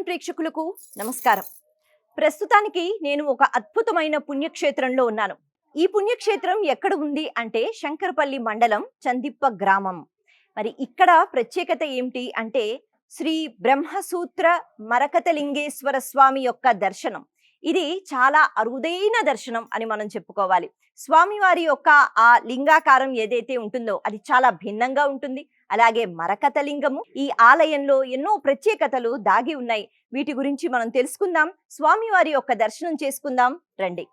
ప్రేక్షకులకు నమస్కారం. ప్రస్తుతానికి నేను ఒక అద్భుతమైన పుణ్యక్షేత్రంలో ఉన్నాను. ఈ పుణ్యక్షేత్రం ఎక్కడ ఉంది అంటే శంకరపల్లి మండలం చందిప్ప గ్రామం. మరి ఇక్కడ ప్రత్యేకత ఏమిటి అంటే శ్రీ బ్రహ్మసూత్ర మరకతలింగేశ్వర స్వామి యొక్క దర్శనం. ఇది చాలా అరుదైన దర్శనం అని మనం చెప్పుకోవాలి. స్వామివారి యొక్క ఆ లింగాకారం ఏదైతే ఉంటుందో అది చాలా భిన్నంగా ఉంటుంది. అలాగే మరకతలింగము, ఈ ఆలయంలో ఎన్నో ప్రత్యేకతలు దాగి ఉన్నాయి. వీటి గురించి మనం తెలుసుకుందాం. స్వామివారి యొక్క దర్శనం చేసుకుందాం రండి.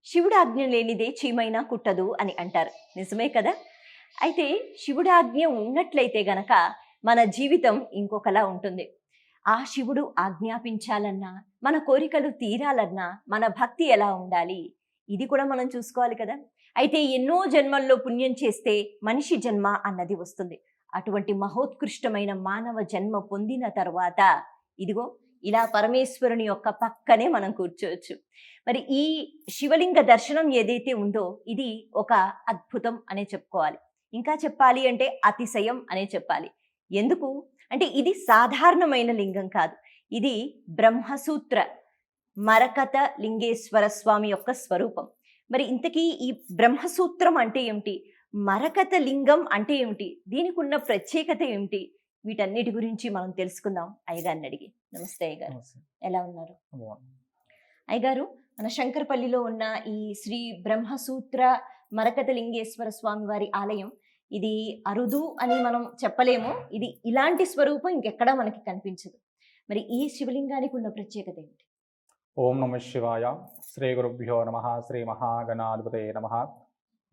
శివుడాజ్ఞ లేనిదే చీమైనా కుట్టదు అని అంటారు, నిజమే కదా? అయితే శివుడాజ్ఞ ఉన్నట్లయితే గనక మన జీవితం ఇంకొకలా ఉంటుంది. ఆ శివుడు ఆజ్ఞాపించాలన్నా, మన కోరికలు తీరాలన్నా మన భక్తి ఎలా ఉండాలి, ఇది కూడా మనం చూసుకోవాలి కదా. అయితే ఎన్నో జన్మల్లో పుణ్యం చేస్తే మనిషి జన్మ అన్నది వస్తుంది. అటువంటి మహోత్కృష్టమైన మానవ జన్మ పొందిన తర్వాత ఇదిగో ఇలా పరమేశ్వరుని యొక్క పక్కనే మనం కూర్చోవచ్చు. మరి ఈ శివలింగ దర్శనం ఏదైతే ఉందో ఇది ఒక అద్భుతం అనే చెప్పుకోవాలి. ఇంకా చెప్పాలి అంటే అతిశయం అనే చెప్పాలి. ఎందుకు అంటే ఇది సాధారణమైన లింగం కాదు, ఇది బ్రహ్మసూత్ర మరకత లింగేశ్వర స్వామి యొక్క స్వరూపం. మరి ఇంతకీ ఈ బ్రహ్మసూత్రం అంటే ఏమిటి, మరకత లింగం అంటే ఏమిటి, దీనికి ఉన్న ప్రత్యేకత ఏమిటి, వీటన్నిటి గురించి మనం తెలుసుకుందాం అయ్యగారిని అడిగి. నమస్తే అయ్యగారు, ఎలా ఉన్నారు? అయ్యగారు, మన శంకరపల్లిలో ఉన్న ఈ శ్రీ బ్రహ్మసూత్ర మరకత లింగేశ్వర స్వామి వారి ఆలయం ఇది అరుదు అని మనం చెప్పలేము. ఇది ఇలాంటి స్వరూపం ఇంకెక్కడా మనకి కనిపించదు. మరి ఈ శివలింగానికి ఉన్న ప్రత్యేకత ఏంటి? ఓం నమ శివాయ. శ్రీ గురుభ్యో నమ. శ్రీ మహాగణాధిపతయే నమ.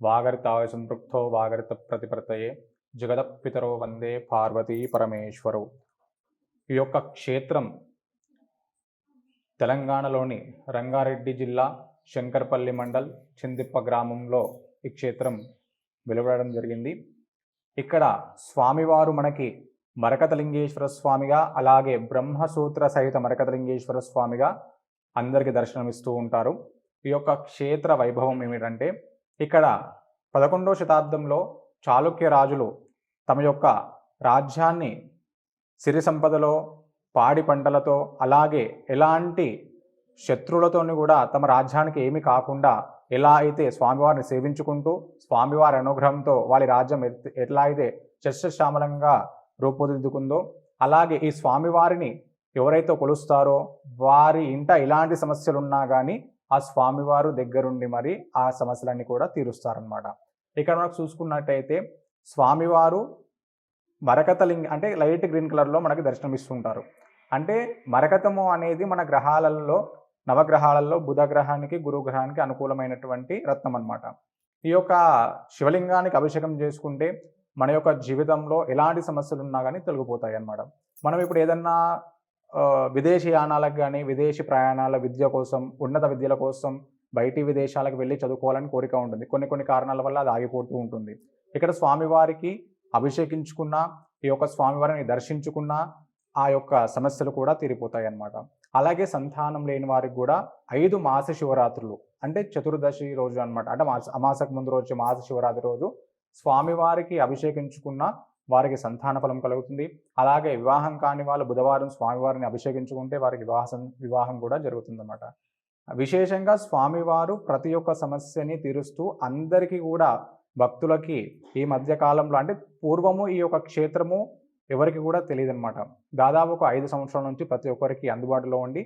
వాగర్తాయ సంపృక్తో వాగర్త ప్రతిపత్తయే జగదపితరో వందే పార్వతీ పరమేశ్వరు. ఈ యొక్క క్షేత్రం తెలంగాణలోని రంగారెడ్డి జిల్లా శంకరపల్లి మండల్ చందిప్ప గ్రామంలో ఈ క్షేత్రం వెలువడడం జరిగింది. ఇక్కడ స్వామివారు మనకి మరకతలింగేశ్వర స్వామిగా, అలాగే బ్రహ్మసూత్ర సహిత మరకతలింగేశ్వర స్వామిగా అందరికీ దర్శనమిస్తూ ఉంటారు. ఈ యొక్క క్షేత్ర వైభవం ఏమిటంటే, ఇక్కడ 11వ శతాబ్దంలో చాళుక్య రాజులు తమ యొక్క రాజ్యాన్ని సిరి సంపదలో, పాడి పంటలతో, అలాగే ఎలాంటి శత్రువులతోని కూడా తమ రాజ్యానికి ఏమి కాకుండా ఎలా అయితే స్వామివారిని సేవించుకుంటూ స్వామివారి అనుగ్రహంతో వాళ్ళ రాజ్యం ఎట్లా అయితే శస్యశ్యామలంగా రూపుదిద్దుకుందో, అలాగే ఈ స్వామివారిని ఎవరైతే కొలుస్తారో వారి ఇంట ఎలాంటి సమస్యలు ఉన్నా కానీ ఆ స్వామివారు దగ్గరుండి మరి ఆ సమస్యలన్నీ కూడా తీరుస్తారనమాట. ఇక్కడ మనకు చూసుకున్నట్టయితే స్వామివారు మరకతలింగ అంటే లైట్ గ్రీన్ కలర్లో మనకి దర్శనమిస్తుంటారు. అంటే మరకతము అనేది మన గ్రహాలలో, నవగ్రహాలలో బుధ గ్రహానికి, గురు గ్రహానికి అనుకూలమైనటువంటి రత్నం అనమాట. ఈ యొక్క శివలింగానికి అభిషేకం చేసుకుంటే మన యొక్క జీవితంలో ఎలాంటి సమస్యలు ఉన్నా కానీ తొలగిపోతాయి అన్నమాట. మనం ఇప్పుడు ఏదన్నా విదేశీ యానాలకు కానీ, విదేశీ ప్రయాణాల విద్య కోసం, ఉన్నత విద్యల కోసం బయటి విదేశాలకు వెళ్ళి చదువుకోవాలని కోరిక ఉంటుంది. కొన్ని కారణాల వల్ల అది ఆగిపోతూ ఉంటుంది. ఇక్కడ స్వామివారికి అభిషేకించుకున్న, ఈ యొక్క స్వామివారిని దర్శించుకున్న ఆ యొక్క సమస్యలు కూడా తీరిపోతాయి అన్నమాట. అలాగే సంతానం లేని వారికి కూడా 5 మాస శివరాత్రులు అంటే చతుర్దశి రోజు అనమాట, అంటే అమాసకు ముందు రోజు మాస శివరాత్రి రోజు స్వామివారికి అభిషేకించుకున్న వారికి సంతాన ఫలం కలుగుతుంది. అలాగే వివాహం కాని వాళ్ళు బుధవారం స్వామివారిని అభిషేకించుకుంటే వారికి వివాహం కూడా జరుగుతుందన్నమాట. విశేషంగా స్వామివారు ప్రతి ఒక్క సమస్యని తీరుస్తూ అందరికీ కూడా భక్తులకి ఈ మధ్య కాలంలో, అంటే పూర్వము ఈ యొక్క క్షేత్రము ఎవరికి కూడా తెలియదు అనమాట. దాదాపు ఒక 5 సంవత్సరాల నుంచి ప్రతి ఒక్కరికి అందుబాటులో ఉండి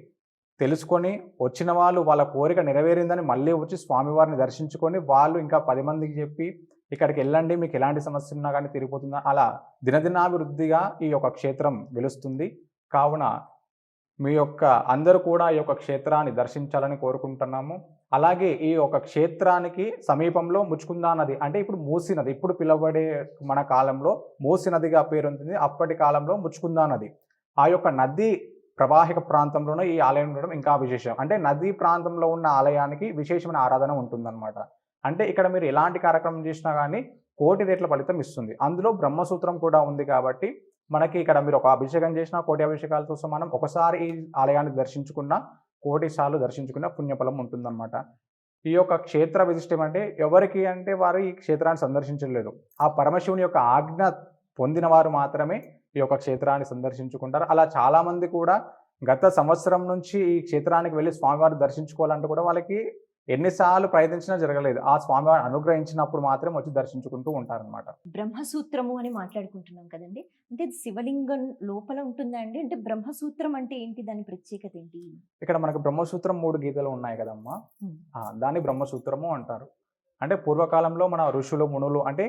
తెలుసుకొని వచ్చిన వాళ్ళు వాళ్ళ కోరిక నెరవేరిందని మళ్ళీ వచ్చి స్వామివారిని దర్శించుకొని వాళ్ళు ఇంకా 10 మందికి చెప్పి ఇక్కడికి వెళ్ళండి, మీకు ఎలాంటి సమస్య ఉన్నా కానీ తిరిగిపోతుందా, అలా దినదినాభివృద్ధిగా ఈ యొక్క క్షేత్రం వెలుస్తుంది. కావున మీ యొక్క అందరూ కూడా ఈ యొక్క క్షేత్రాన్ని దర్శించాలని కోరుకుంటున్నాము. అలాగే ఈ యొక్క క్షేత్రానికి సమీపంలో ముచ్చుకుందా నది, అంటే ఇప్పుడు మూసీ నది, ఇప్పుడు పిలువబడే మన కాలంలో మూసీ నదిగా పేరొందింది. అప్పటి కాలంలో ముచ్చుకుందా నది, ఆ యొక్క నది ప్రవాహిక ప్రాంతంలోనే ఈ ఆలయం ఉండడం ఇంకా విశేషం. అంటే నదీ ప్రాంతంలో ఉన్న ఆలయానికి విశేషమైన ఆరాధన ఉంటుందన్నమాట. అంటే ఇక్కడ మీరు ఎలాంటి కార్యక్రమం చేసినా కానీ 1,000,000 రెట్ల ఫలితం ఇస్తుంది. అందులో బ్రహ్మసూత్రం కూడా ఉంది కాబట్టి మనకి ఇక్కడ మీరు ఒక అభిషేకం చేసిన 1,000,000 అభిషేకాలతో సమానం. ఒకసారి ఈ ఆలయాన్ని దర్శించుకున్న 1,000,000 సార్లు దర్శించుకున్న పుణ్యఫలం ఉంటుందన్నమాట. ఈ యొక్క క్షేత్ర విశిష్టం అంటే ఎవరికి అంటే వారు ఈ క్షేత్రాన్ని సందర్శించలేదు, ఆ పరమశివుని యొక్క ఆజ్ఞ పొందిన వారు మాత్రమే ఈ యొక్క క్షేత్రాన్ని సందర్శించుకుంటారు. అలా చాలామంది కూడా గత సంవత్సరం నుంచి ఈ క్షేత్రానికి వెళ్ళి స్వామివారిని దర్శించుకోవాలంటే కూడా వాళ్ళకి ఎన్నిసార్లు ప్రయత్నించినా జరగలేదు. ఆ స్వామివారు అనుగ్రహించినప్పుడు మాత్రం వచ్చి దర్శించుకుంటూ ఉంటారనమాట. బ్రహ్మసూత్రము అని మాట్లాడుకుంటున్నాం కదండి. అంటే ఇది శివలింగం లోపల ఉంటుందా అండి? అంటే బ్రహ్మసూత్రం అంటే ఏంటి? దాని ప్రత్యేకత ఏంటి? ఇక్కడ మనకు బ్రహ్మసూత్రం 3 గీతలు ఉన్నాయి కదమ్మా. ఉమ్. దాన్ని బ్రహ్మసూత్రము అంటారు. అంటే పూర్వకాలంలో మన ఋషులు, మునులు అంటే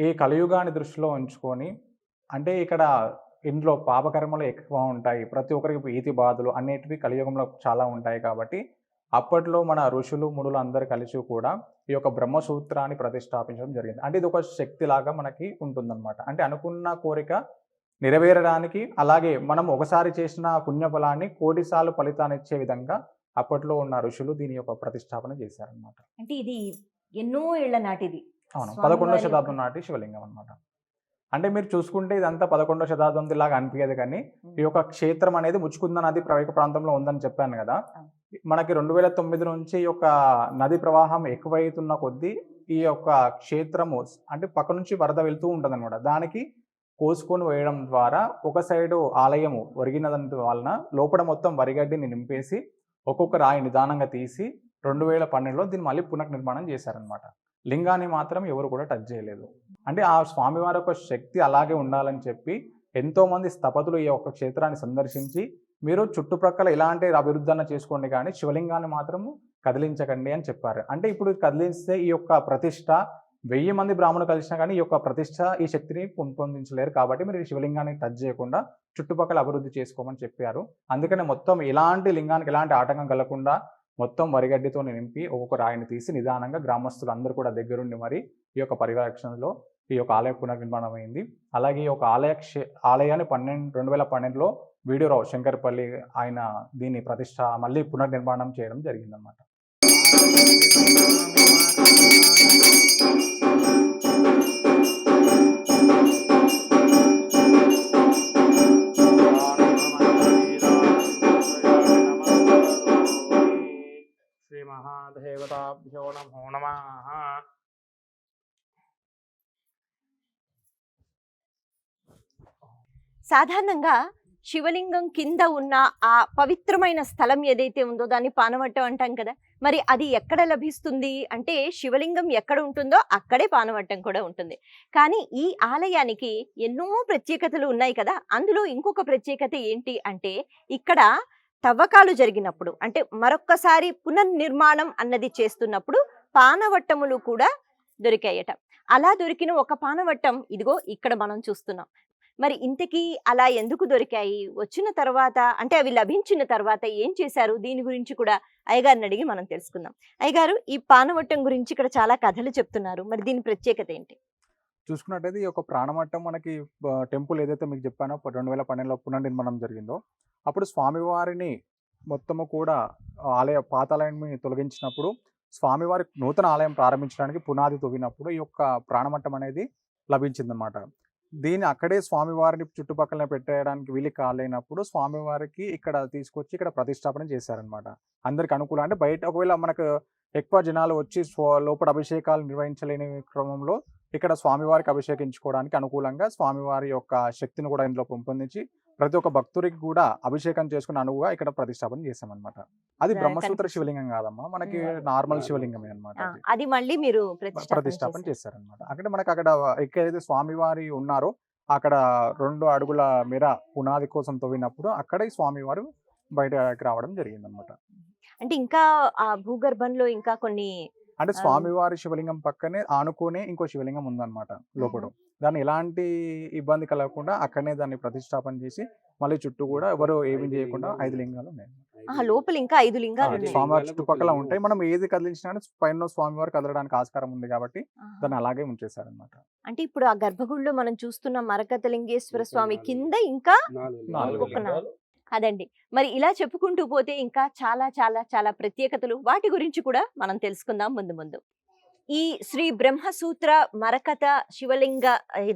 ఈ కలియుగాన్ని దృష్టిలో ఉంచుకొని అంటే ఇక్కడ ఇందులో పాపకర్మలు ఎక్కువ ఉంటాయి. ప్రతి ఒక్కరికి ఈతి బాధలు అనేటివి కలియుగంలో చాలా ఉంటాయి కాబట్టి అప్పట్లో మన ఋషులు, మునులు అందరూ కలిసి కూడా ఈ యొక్క బ్రహ్మసూత్రాన్ని ప్రతిష్టాపించడం జరిగింది. అంటే ఇది ఒక శక్తిలాగా మనకి ఉంటుందన్నమాట. అంటే అనుకున్న కోరిక నెరవేరడానికి, అలాగే మనం ఒకసారి చేసిన పుణ్యఫలాన్ని కోటి సార్లు ఫలితాన్ని ఇచ్చే విధంగా అప్పట్లో ఉన్న ఋషులు దీని యొక్క ప్రతిష్టాపన చేశారనమాట. అంటే ఇది ఎన్నో ఏళ్ల నాటిది. అవును, స్వామివారి 11వ శతాబ్దం యొక్క- నాటి శివలింగం అనమాట. అంటే మీరు చూసుకుంటే ఇదంతా 11వ శతాబ్దంది లాగా అనిపించదు కానీ ఈ యొక్క క్షేత్రం అనేది ముచ్చుకుంద నది ప్రవేశ ప్రాంతంలో ఉందని చెప్పాను కదా. మనకి 2009 నుంచి ఈ యొక్క నది ప్రవాహం ఎక్కువైతున్న కొద్దీ ఈ యొక్క క్షేత్రము అంటే పక్క నుంచి వరద వెళ్తూ ఉంటుంది అనమాట. దానికి కోసుకొని వేయడం ద్వారా ఒక సైడు ఆలయము ఒరిగినదంత వలన లోపల మొత్తం వరిగడ్డిని నింపేసి ఒక్కొక్క రాయి నిదానంగా తీసి 2012లో దీన్ని మళ్ళీ పునర్నిర్మాణం చేశారనమాట. లింగాన్ని మాత్రం ఎవరు కూడా టచ్ చేయలేదు. అంటే ఆ స్వామివారి యొక్క శక్తి అలాగే ఉండాలని చెప్పి ఎంతోమంది స్థపతులు ఈ యొక్క క్షేత్రాన్ని సందర్శించి మీరు చుట్టుప్రక్కల ఇలాంటి అభివృద్ధి చేసుకోండి కానీ శివలింగాన్ని మాత్రం కదిలించకండి అని చెప్పారు. అంటే ఇప్పుడు కదిలిస్తే ఈ యొక్క ప్రతిష్ట 1000 మంది బ్రాహ్మణులు కలిసినా కానీ ఈ యొక్క ప్రతిష్ట ఈ శక్తిని పెంపొందించలేరు. కాబట్టి మీరు ఈ శివలింగాన్ని టచ్ చేయకుండా చుట్టుపక్కల అభివృద్ధి చేసుకోమని చెప్పారు. అందుకనే మొత్తం ఇలాంటి లింగానికి ఎలాంటి ఆటంకం కలగకుండా మొత్తం వరిగడ్డితో నింపి ఒక్కొక్క రాయిని తీసి నిదానంగా గ్రామస్తులు అందరూ కూడా దగ్గరుండి మరి ఈ యొక్క పరిరక్షణలో ఈ యొక్క ఆలయ పునర్నిర్మాణం అయింది. అలాగే ఈ యొక్క ఆలయాన్ని 2012లో వీడియోరావు శంకర్పల్లి ఆయన దీన్ని ప్రతిష్ట మళ్ళీ పునర్నిర్మాణం చేయడం జరిగిందన్నమాట. శ్రీ మహాదేవతాభ్యో నమో నమః. సాధారణంగా శివలింగం కింద ఉన్న ఆ పవిత్రమైన స్థలం ఏదైతే ఉందో దాన్ని పానవట్టం అంటాం కదా. మరి అది ఎక్కడ లభిస్తుంది అంటే శివలింగం ఎక్కడ ఉంటుందో అక్కడే పానవట్టం కూడా ఉంటుంది. కానీ ఈ ఆలయానికి ఎన్నో ప్రత్యేకతలు ఉన్నాయి కదా. అందులో ఇంకొక ప్రత్యేకత ఏంటి అంటే ఇక్కడ తవ్వకాలు జరిగినప్పుడు అంటే మరొక్కసారి పునర్నిర్మాణం అన్నది చేస్తున్నప్పుడు పానవట్టములు కూడా దొరికాయట. అలా దొరికిన ఒక పానవట్టం ఇదిగో ఇక్కడ మనం చూస్తున్నాం. మరి ఇంతకీ అలా ఎందుకు దొరికాయి? వచ్చిన తర్వాత అంటే అవి లభించిన తర్వాత ఏం చేశారు? దీని గురించి కూడా అయ్యగారిని అడిగి మనం తెలుసుకుందాం. అయ్యగారు, ఈ పానవట్టం గురించి ఇక్కడ చాలా కథలు చెప్తున్నారు. మరి దీని ప్రత్యేకత ఏంటి? చూసుకున్నట్టయితే ఈ యొక్క ప్రాణమట్టం మనకి టెంపుల్ ఏదైతే మీకు చెప్పానో 2012లో పునర్నిర్మాణం జరిగిందో అప్పుడు స్వామివారిని మొత్తము కూడా పాతాలయాన్ని తొలగించినప్పుడు స్వామివారి నూతన ఆలయం ప్రారంభించడానికి పునాది తవ్వినప్పుడు ఈ యొక్క ప్రాణమట్టం అనేది లభించిందనమాట. దీన్ని అక్కడే స్వామివారిని చుట్టుపక్కల పెట్టేయడానికి వీలు కాలేనప్పుడు స్వామివారికి ఇక్కడ తీసుకొచ్చి ఇక్కడ ప్రతిష్టాపన చేశారనమాట. అందరికి అనుకూలం అంటే బయట ఒకవేళ మనకు ఎక్కువ జనాలు వచ్చి లోపల అభిషేకాలు నిర్వహించలేని క్రమంలో ఇక్కడ స్వామివారికి అభిషేకించుకోవడానికి అనుకూలంగా స్వామివారి యొక్క శక్తిని కూడా ఇందులో పెంపొందించి ప్రతి ఒక్క భక్తుడికి కూడా అభిషేకం చేసుకుని అనువుగా ఇక్కడ ప్రతిష్టాపన చేశామన్నమాట. అది బ్రహ్మసూత్ర శివలింగం కాదమ్మా, మనకి నార్మల్ శివలింగమే అనమాట. అది మళ్ళీ మీరు ప్రతిష్టాపన చేశారనమాట. అక్కడ మనకు అక్కడ ఎక్కడైతే స్వామివారి ఉన్నారో అక్కడ 2 అడుగుల మేర పునాది కోసం తవ్వినప్పుడు అక్కడే స్వామివారు బయటకి రావడం జరిగిందనమాట. అంటే ఇంకా ఆ భూగర్భంలో ఇంకా కొన్ని అంటే స్వామివారి శివలింగం పక్కనే ఆనుకునే ఇంకో శివలింగం ఉందన్నమాట లోపల. దాన్ని ఎలాంటి ఇబ్బంది కలగకుండా అక్కడనే దాన్ని ప్రతిష్టాపన చేసి మళ్ళీ చుట్టూ కూడా ఎవరు ఏమి చేయకుండా 5 లింగాలు ఉన్నాయి. లోపల ఇంకా 5 లింగాలు ఉన్నాయి. స్వామివారి చుట్టుపక్కల ఉంటాయి. మనం ఏది కదిలించినా పైన స్వామివారు కదలడానికి ఆస్కారం ఉంది కాబట్టి దాన్ని అలాగే ఉంచేశారనమాట. అంటే ఇప్పుడు ఆ గర్భగుడిలో మనం చూస్తున్న మరకతలింగేశ్వర స్వామి కింద ఇంకా 4 అదండి. మరి ఇలా చెప్పుకుంటూ పోతే ఇంకా చాలా చాలా చాలా ప్రత్యేకతలు, వాటి గురించి కూడా మనం తెలుసుకుందాం ముందు ముందు. ఈ శ్రీ బ్రహ్మసూత్ర మరకత శివలింగ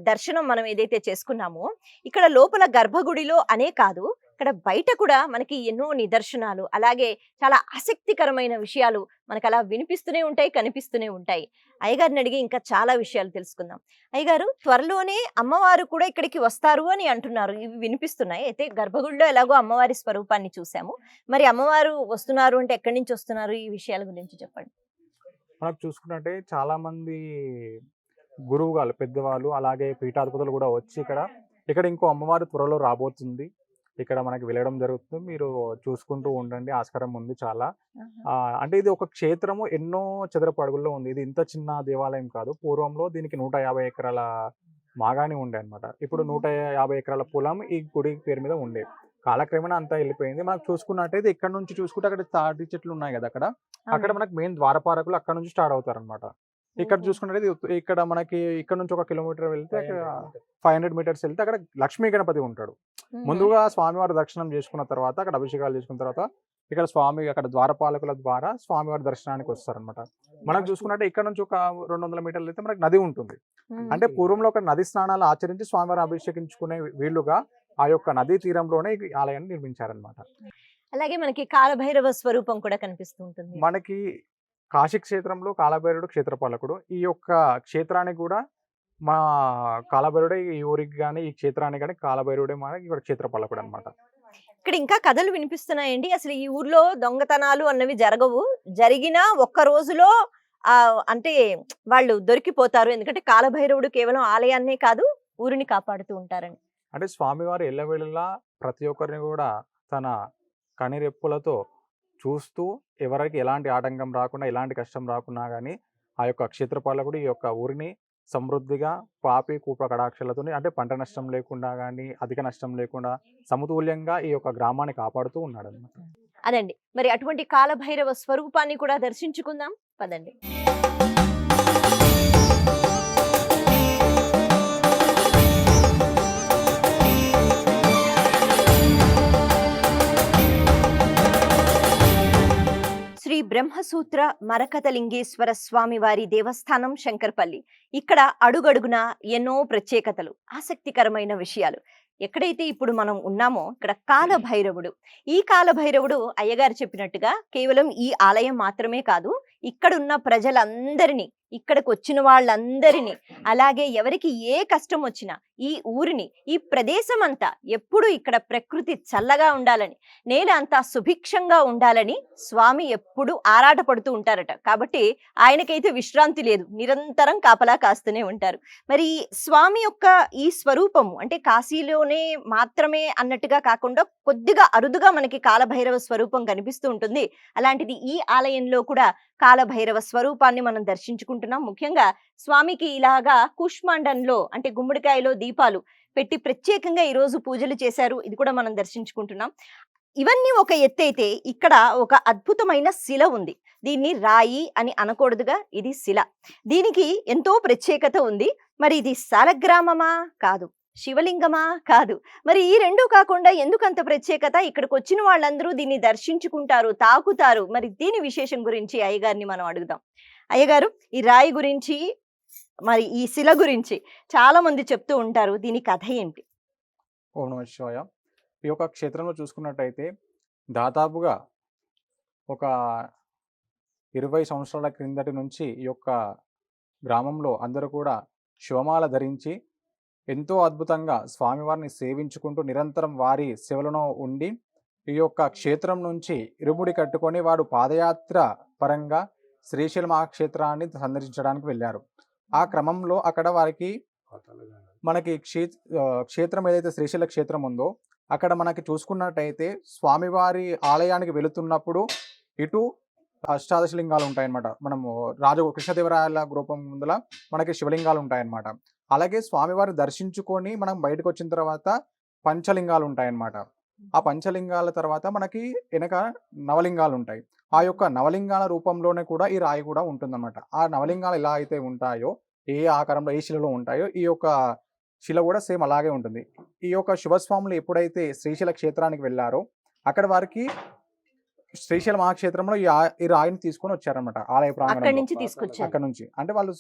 దర్శనం మనం ఏదైతే చేసుకున్నామో ఇక్కడ లోపల గర్భగుడిలో అనే కాదు ఇక్కడ బయట కూడా మనకి ఎన్నో నిదర్శనాలు, అలాగే చాలా ఆసక్తికరమైన విషయాలు మనకు అలా వినిపిస్తూనే ఉంటాయి, కనిపిస్తూనే ఉంటాయి. అయ్యగారిని అడిగి ఇంకా చాలా విషయాలు తెలుసుకుందాం. అయ్యగారు, త్వరలోనే అమ్మవారు కూడా ఇక్కడికి వస్తారు అని అంటున్నారు. ఇవి వినిపిస్తున్నాయి. అయితే గర్భగుడిలో ఎలాగో అమ్మవారి స్వరూపాన్ని చూసాము. మరి అమ్మవారు వస్తున్నారు అంటే ఎక్కడి నుంచి వస్తున్నారు? ఈ విషయాల గురించి చెప్పండి. మనకు చూసుకున్నట్టే చాలా మంది గురువుగాళ్ళు, పెద్దవాళ్ళు, అలాగే పీఠాధిపతులు కూడా వచ్చి ఇక్కడ ఇంకో అమ్మవారు త్వరలో రాబోతుంది. ఇక్కడ మనకి వెళ్ళడం జరుగుతుంది. మీరు చూసుకుంటూ ఉండండి. ఆస్కారం ఉంది చాలా. అంటే ఇది ఒక క్షేత్రము ఎన్నో చదరపు అడుగుల్లో ఉంది. ఇది ఇంత చిన్న దేవాలయం కాదు. పూర్వంలో దీనికి 150 ఎకరాల మాగాణి ఉండే అనమాట. ఇప్పుడు 150 ఎకరాల పొలం ఈ గుడి పేరు మీద ఉండే. కాలక్రమేణా అంతా వెళ్ళిపోయింది. మనకు చూసుకున్నట్టయితే ఇక్కడ నుంచి చూసుకుంటే అక్కడ తాటి చెట్లు ఉన్నాయి కదా, అక్కడ మనకి మెయిన్ ద్వారపాలకులు అక్కడ నుంచి స్టార్ట్ అవుతారు అనమాట. ఇక్కడ చూసుకున్నట్టయితే ఇక్కడ మనకి ఇక్కడ నుంచి 1 కిలోమీటర్ వెళ్తే 500 మీటర్స్ వెళ్తే అక్కడ లక్ష్మీ గణపతి ఉంటాడు. ముందుగా స్వామివారి దర్శనం చేసుకున్న తర్వాత, అక్కడ అభిషేకాలు చేసుకున్న తర్వాత ఇక్కడ అక్కడ ద్వారపాలకుల ద్వారా స్వామివారి దర్శనానికి వస్తారనమాట. మనకు చూసుకున్నట్టే ఇక్కడ నుంచి ఒక 200 మీటర్లు అయితే మనకి నది ఉంటుంది. అంటే పూర్వంలో ఒక నది స్నానాలు ఆచరించి స్వామివారిని అభిషేకించుకునే వీలుగా ఆ యొక్క నదీ తీరంలోనే ఈ ఆలయాన్ని నిర్మించారనమాట. అలాగే మనకి కాలభైరవ స్వరూపం కూడా కనిపిస్తూ ఉంటుంది. మనకి కాశీ క్షేత్రంలో కాలభైరుడు క్షేత్రపాలకుడు. ఈ యొక్క క్షేత్రానికి కూడా మా కాలభైరుడే ఈ ఊరికి కానీ, ఈ క్షేత్రానికి కానీ కాలభైరుడే మనకి ఇక్కడ క్షేత్రపాలకుడు అనమాట. ఇక్కడ ఇంకా కథలు వినిపిస్తున్నాయండి. అసలు ఈ ఊర్లో దొంగతనాలు అన్నవి జరగవు. జరిగినా ఒక్క రోజులో అంటే వాళ్ళు దొరికిపోతారు. ఎందుకంటే కాలభైరవుడు కేవలం ఆలయాన్నే కాదు, ఊరిని కాపాడుతూ ఉంటారని. అంటే స్వామివారు ఎల్లవేళలా ప్రతి ఒక్కరిని కూడా తన కనిరెప్పులతో చూస్తూ, ఎవరికి ఎలాంటి ఆటంకం రాకుండా, ఎలాంటి కష్టం రాకున్నా కానీ ఆ యొక్క క్షేత్రపాలకుడు ఈ యొక్క ఊరిని సమృద్ధిగా పాపి కూప కడాక్షలతో, అంటే పంట నష్టం లేకుండా కానీ, అధిక నష్టం లేకుండా సమతుల్యంగా ఈ యొక్క గ్రామాన్ని కాపాడుతూ ఉన్నాడు అనమాట. అదండి. మరి అటువంటి కాలభైరవ స్వరూపాన్ని కూడా దర్శించుకుందాం. పదండి. శ్రీ బ్రహ్మసూత్ర మరకతలింగేశ్వర స్వామి వారి దేవస్థానం శంకర్పల్లి. ఇక్కడ అడుగడుగున ఎన్నో ప్రత్యేకతలు, ఆసక్తికరమైన విషయాలు. ఎక్కడైతే ఇప్పుడు మనం ఉన్నామో ఇక్కడ కాలభైరవుడు. ఈ కాలభైరవుడు అయ్యగారు చెప్పినట్టుగా కేవలం ఈ ఆలయం మాత్రమే కాదు, ఇక్కడున్న ప్రజలందరినీ, ఇక్కడికి వచ్చిన వాళ్ళందరినీ, అలాగే ఎవరికి ఏ కష్టం వచ్చినా ఈ ఊరిని, ఈ ప్రదేశం అంతా ఎప్పుడు ఇక్కడ ప్రకృతి చల్లగా ఉండాలని, నేల అంతా సుభిక్షంగా ఉండాలని స్వామి ఎప్పుడు ఆరాటపడుతూ ఉంటారట. కాబట్టి ఆయనకైతే విశ్రాంతి లేదు, నిరంతరం కాపలా కాస్తూనే ఉంటారు. మరి స్వామి యొక్క ఈ స్వరూపము అంటే కాశీలోనే మాత్రమే అన్నట్టుగా కాకుండా కొద్దిగా అరుదుగా మనకి కాలభైరవ స్వరూపం కనిపిస్తూ ఉంటుంది. అలాంటిది ఈ ఆలయంలో కూడా కాలభైరవ స్వరూపాన్ని మనం దర్శించుకుంటున్నాం. ముఖ్యంగా స్వామికి ఇలాగా కూష్మాండంలో అంటే గుమ్మడికాయలో దీపాలు పెట్టి ప్రత్యేకంగా ఈ రోజు పూజలు చేశారు. ఇది కూడా మనం దర్శించుకుంటున్నాం. ఇవన్నీ ఒక ఎత్తైతే ఇక్కడ ఒక అద్భుతమైన శిల ఉంది. దీన్ని రాయి అని అనకూడదుగా, ఇది శిల. దీనికి ఎంతో ప్రత్యేకత ఉంది. మరి ఇది సాలగ్రామమా? కాదు. శివలింగమా? కాదు. మరి ఈ రెండు కాకుండా ఎందుకంత ప్రత్యేకత? ఇక్కడికి వచ్చిన వాళ్ళందరూ దీన్ని దర్శించుకుంటారు, తాకుతారు. మరి దీని విశేషం గురించి అయ్యగారిని మనం అడుగుదాం. అయ్యగారు, ఈ రాయి గురించి, మరి ఈ శిల గురించి చాలా మంది చెప్తూ ఉంటారు. దీని కథ ఏంటి? ఓం నమః శివాయ. ఈ యొక్క క్షేత్రంలో చూసుకున్నట్టయితే దాదాపుగా ఒక 20 సంవత్సరాల క్రిందటి నుంచి ఈ యొక్క గ్రామంలో అందరూ కూడా శివమాల ధరించి ఎంతో అద్భుతంగా స్వామివారిని సేవించుకుంటూ నిరంతరం వారి సేవలను ఉండి ఈ యొక్క క్షేత్రం నుంచి ఇరుముడి కట్టుకొని వాడు పాదయాత్ర పరంగా శ్రీశైల మహాక్షేత్రాన్ని సందర్శించడానికి వెళ్ళారు. ఆ క్రమంలో అక్కడ వారికి మనకి క్షేత్రం ఏదైతే శ్రీశైల క్షేత్రం ఉందో అక్కడ మనకి చూసుకున్నట్టయితే స్వామివారి ఆలయానికి వెళుతున్నప్పుడు ఇటు అష్టాదశ లింగాలు ఉంటాయన్నమాట. మనము కృష్ణదేవరాయల రూపం ముందల మనకి శివలింగాలు ఉంటాయన్నమాట. అలాగే స్వామివారిని దర్శించుకొని మనం బయటకు వచ్చిన తర్వాత పంచలింగాలు ఉంటాయన్నమాట. ఆ పంచలింగాల తర్వాత మనకి వెనక నవలింగాలు ఉంటాయి. ఆ యొక్క నవలింగాల రూపంలోనే కూడా ఈ రాయి కూడా ఉంటుందన్నమాట. ఆ నవలింగాలు ఎలా అయితే ఉంటాయో, ఏ ఆకారంలో ఏ శిలలో ఉంటాయో ఈ యొక్క శిల కూడా సేమ్ అలాగే ఉంటుంది. ఈ యొక్క శివస్వాములు ఎప్పుడైతే శ్రీశైల క్షేత్రానికి వెళ్ళారో అక్కడ వారికి శ్రీశైల మహాక్షేత్రంలో ఈ రాయిని తీసుకొని వచ్చారనమాట. ఆలయ ప్రాంగణం నుంచి తీసుకొచ్చారు. అక్కడ నుంచి అంటే వాళ్ళు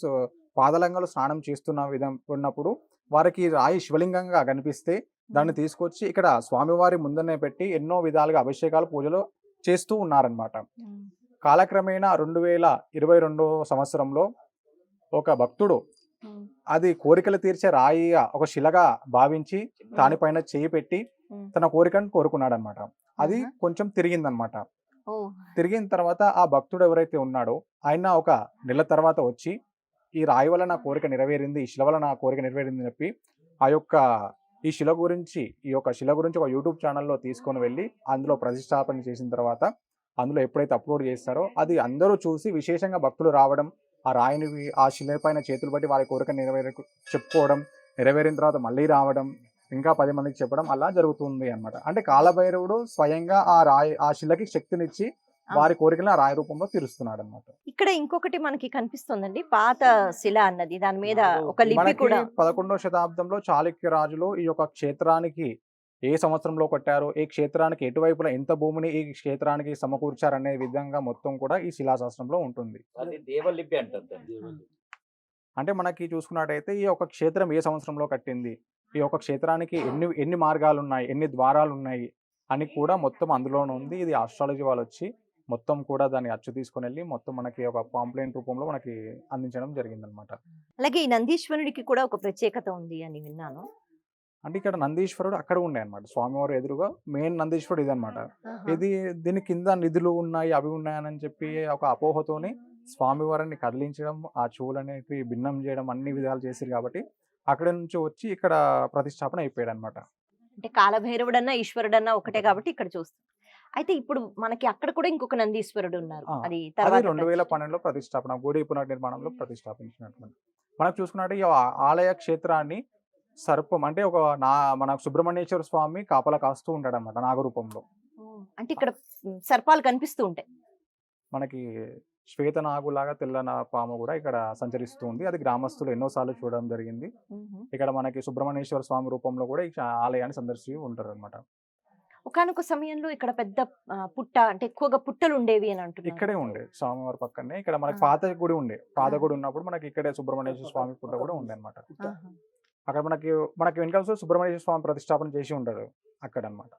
పాదలంగలో స్నానం చేస్తున్న ఉన్నప్పుడు వారికి రాయి శివలింగంగా కనిపిస్తే దాన్ని తీసుకొచ్చి ఇక్కడ స్వామివారి ముందనే పెట్టి ఎన్నో విధాలుగా అభిషేకాలు పూజలు చేస్తూ ఉన్నారనమాట. కాలక్రమేణా 2022 సంవత్సరంలో ఒక భక్తుడు అది కోరికలు తీర్చే రాయిగా ఒక శిలగా భావించి దానిపైన చేయి పెట్టి తన కోరికను కోరుకున్నాడు అనమాట. అది కొంచెం తిరిగిందనమాట. తిరిగిన తర్వాత ఆ భక్తుడు ఎవరైతే ఉన్నాడో ఆయన ఒక నెల తర్వాత వచ్చి ఈ రాయి వల్ల నా కోరిక నెరవేరింది, ఈ శిల వల్ల నా కోరిక నెరవేరింది అని చెప్పి ఈ శిల గురించి ఒక యూట్యూబ్ ఛానల్లో తీసుకొని వెళ్ళి అందులో ప్రతిష్టాపన చేసిన తర్వాత అందులో ఎప్పుడైతే అప్లోడ్ చేస్తారో అది అందరూ చూసి విశేషంగా భక్తులు రావడం, ఆ రాయిని ఆ శిల పైన చేతులు బట్టి వారి కోరిక చెప్పుకోవడం, నెరవేరిన తర్వాత మళ్ళీ రావడం, ఇంకా 10 మందికి చెప్పడం అలా జరుగుతుంది అన్నమాట. అంటే కాలభైరవుడు స్వయంగా ఆ శిలకి శక్తినిచ్చి వారి కోరికలను ఆ రాయి రూపంలో తీరుస్తున్నాడు అనమాట. ఇక్కడ ఇంకొకటి మనకి కనిపిస్తుందండి, పాత శిల అన్నది, దాని మీద ఒక లిపి మనకి కూడా. 11వ శతాబ్దంలో చాళుక్య రాజులు ఈ యొక్క క్షేత్రానికి ఏ సంవత్సరంలో కట్టారు, ఈ క్షేత్రానికి ఎటువైపులా ఎంత భూమిని ఈ క్షేత్రానికి సమకూర్చారు అనే విధంగా మొత్తం కూడా ఈ శిలాశాస్త్రంలో ఉంటుంది. అది దేవలిపి అంటారు దాన్ని. అంటే మనకి చూసుకున్నట్టయితే ఈ యొక్క క్షేత్రం ఏ సంవత్సరంలో కట్టింది, ఈ యొక్క క్షేత్రానికి ఎన్ని మార్గాలు ఉన్నాయి, ఎన్ని ద్వారాలు ఉన్నాయి అని కూడా మొత్తం అందులోనే ఉంది. ఇది ఆస్ట్రాలజీ వాళ్ళు వచ్చి మొత్తం కూడా దాన్ని అచ్చు తీసుకొని వెళ్ళి మొత్తం మనకి ఒక పాంప్లెంట్ రూపంలో మనకి అందించడం జరిగిందనమాట. అలాగే ఈ నందీశ్వరుడికి కూడా ఒక ప్రత్యేకత ఉంది అని విన్నాను. అంటే ఇక్కడ నందీశ్వరుడు అక్కడ ఉండే అనమాట, స్వామివారు ఎదురుగా మెయిన్ నందీశ్వరుడు ఇదనమాట. దీని కింద నిధులు ఉన్నాయి అవి ఉన్నాయని చెప్పి ఒక అపోహతోని స్వామివారిని కదిలించడం, ఆ చెవులనేవి భిన్నం చేయడం అన్ని విధాలు చేశారు కాబట్టి అక్కడ నుంచి వచ్చి ఇక్కడ ప్రతిష్టాపన అయిపోయాడు అనమాట. అంటే కాలభైరవుడన్నా ఈశ్వరుడన్నా ఒకటే కాబట్టి ఇక్కడ చూస్తాం. అయితే ఇప్పుడు మనకి అక్కడ కూడా ఇంకొక నందీశ్వరుడు ఉన్నారు, అది తర్వాత 2012లో ప్రతిష్టాపన గుడి పునర్నిర్మాణంలో ప్రతిష్టాపించినటువంటి. మనకు చూసుకున్నట్టు ఈ ఆలయ క్షేత్రాన్ని సర్పం అంటే మన సుబ్రహ్మణ్యేశ్వర స్వామి కాపలా కాస్తూ ఉంటాడు అనమాట నాగరూపంలో. అంటే ఇక్కడ సర్పాలు కనిపిస్తూ ఉంటాయి మనకి. శ్వేత నాగులాగా తెల్ల పాము కూడా ఇక్కడ సంచరిస్తూ ఉంది. అది గ్రామస్తులు ఎన్నోసార్లు చూడడం జరిగింది. ఇక్కడ మనకి సుబ్రహ్మణ్యేశ్వర స్వామి రూపంలో కూడా ఈ ఆలయాన్ని సందర్శించి ఉంటారు అనమాట. ఒకానొక సమయంలో ఇక్కడ పెద్ద పుట్ట, అంటే ఎక్కువగా పుట్టలు ఉండేవి అని అంటున్నారు. ఇక్కడే ఉండే స్వామివారి పక్కనే ఇక్కడ మనకి పాత గుడి ఉన్నప్పుడు మనకి ఇక్కడే సుబ్రహ్మణ్యేశ్వర స్వామి పుట్ట కూడా ఉండే అనమాట. అక్కడ మనకి వెనకాల సుబ్రహ్మణ్యేశ్వర స్వామి ప్రతిష్టాపన చేసి ఉంటారు అక్కడ అన్నమాట.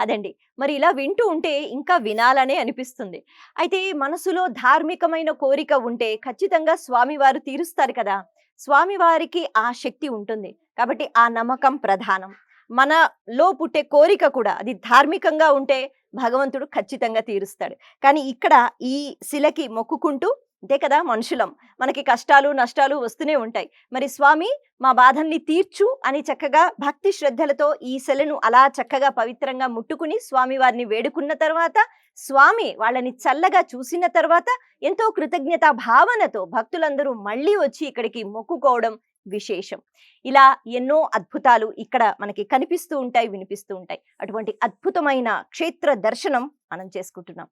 అదండి, మరి ఇలా వింటూ ఉంటే ఇంకా వినాలనే అనిపిస్తుంది. అయితే మనసులో ధార్మికమైన కోరిక ఉంటే ఖచ్చితంగా స్వామివారు తీరుస్తారు కదా. స్వామివారికి ఆ శక్తి ఉంటుంది కాబట్టి ఆ నమ్మకం ప్రధానం. మనలో పుట్టే కోరిక కూడా అది ధార్మికంగా ఉంటే భగవంతుడు ఖచ్చితంగా తీరుస్తాడు. కానీ ఇక్కడ ఈ శిలకి మొక్కుకుంటూ, అంతే కదా, మనుషులం, మనకి కష్టాలు నష్టాలు వస్తూనే ఉంటాయి. మరి స్వామి మా బాధల్ని తీర్చు అని చక్కగా భక్తి శ్రద్ధలతో ఈ శిలను అలా చక్కగా పవిత్రంగా ముట్టుకుని స్వామి వారిని వేడుకున్న తర్వాత, స్వామి వాళ్ళని చల్లగా చూసిన తర్వాత ఎంతో కృతజ్ఞతా భావనతో భక్తులందరూ మళ్ళీ వచ్చి ఇక్కడికి మొక్కుకోవడం విశేషం. ఇలా ఎన్నో అద్భుతాలు ఇక్కడ మనకి కనిపిస్తూ ఉంటాయి, వినిపిస్తూ ఉంటాయి. అటువంటి అద్భుతమైన క్షేత్ర దర్శనం మనం చేసుకుంటున్నాం.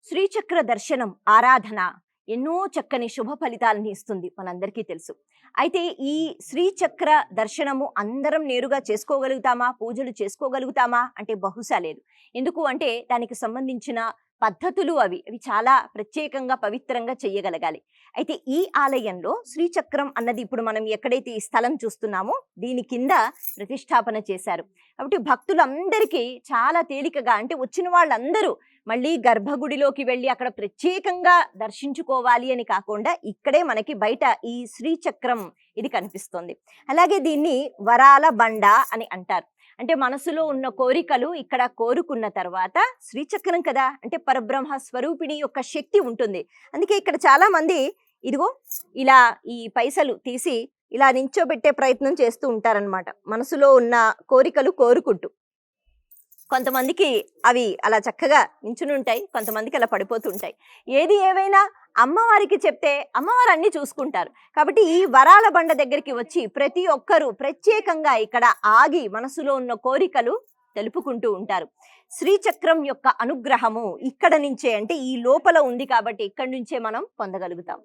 శ్రీచక్ర దర్శనం ఆరాధన ఎన్నో చక్కని శుభ ఫలితాలని ఇస్తుంది, మనందరికీ తెలుసు. అయితే ఈ శ్రీచక్ర దర్శనము అందరం నేరుగా చేసుకోగలుగుతామా, పూజలు చేసుకోగలుగుతామా అంటే బహుశా లేదు. ఎందుకు అంటే దానికి సంబంధించిన పద్ధతులు అవి చాలా ప్రత్యేకంగా పవిత్రంగా చెయ్యగలగాలి. అయితే ఈ ఆలయంలో శ్రీచక్రం అన్నది ఇప్పుడు మనం ఎక్కడైతే ఈ స్థలం చూస్తున్నామో దీని కింద ప్రతిష్టాపన చేశారు. కాబట్టి భక్తులందరికీ చాలా తేలికగా, అంటే వచ్చిన వాళ్ళందరూ మళ్ళీ గర్భగుడిలోకి వెళ్ళి అక్కడ ప్రత్యేకంగా దర్శించుకోవాలి అని కాకుండా ఇక్కడే మనకి బయట ఈ శ్రీచక్రం ఇది కనిపిస్తుంది. అలాగే దీన్ని వరాల బండ అని అంటారు. అంటే మనసులో ఉన్న కోరికలు ఇక్కడ కోరుకున్న తర్వాత శ్రీచక్రం కదా, అంటే పరబ్రహ్మ స్వరూపిణి యొక్క శక్తి ఉంటుంది. అందుకే ఇక్కడ చాలా మంది ఇదిగో ఇలా ఈ పైసలు తీసి ఇలా నించోబెట్టే ప్రయత్నం చేస్తూ ఉంటారనమాట, మనసులో ఉన్న కోరికలు కోరుకుంటూ. కొంతమందికి అవి అలా చక్కగా నించుని ఉంటాయి, కొంతమందికి అలా పడిపోతుంటాయి. ఏది ఏవైనా అమ్మవారికి చెప్తే అమ్మవారు అన్ని చూసుకుంటారు. కాబట్టి ఈ వరాల బండ దగ్గరికి వచ్చి ప్రతి ఒక్కరూ ప్రత్యేకంగా ఇక్కడ ఆగి మనసులో ఉన్న కోరికలు తెలుపుకుంటూ ఉంటారు. శ్రీచక్రం యొక్క అనుగ్రహము ఇక్కడ నుంచే, అంటే ఈ లోపల ఉంది కాబట్టి ఇక్కడి నుంచే మనం పొందగలుగుతాం.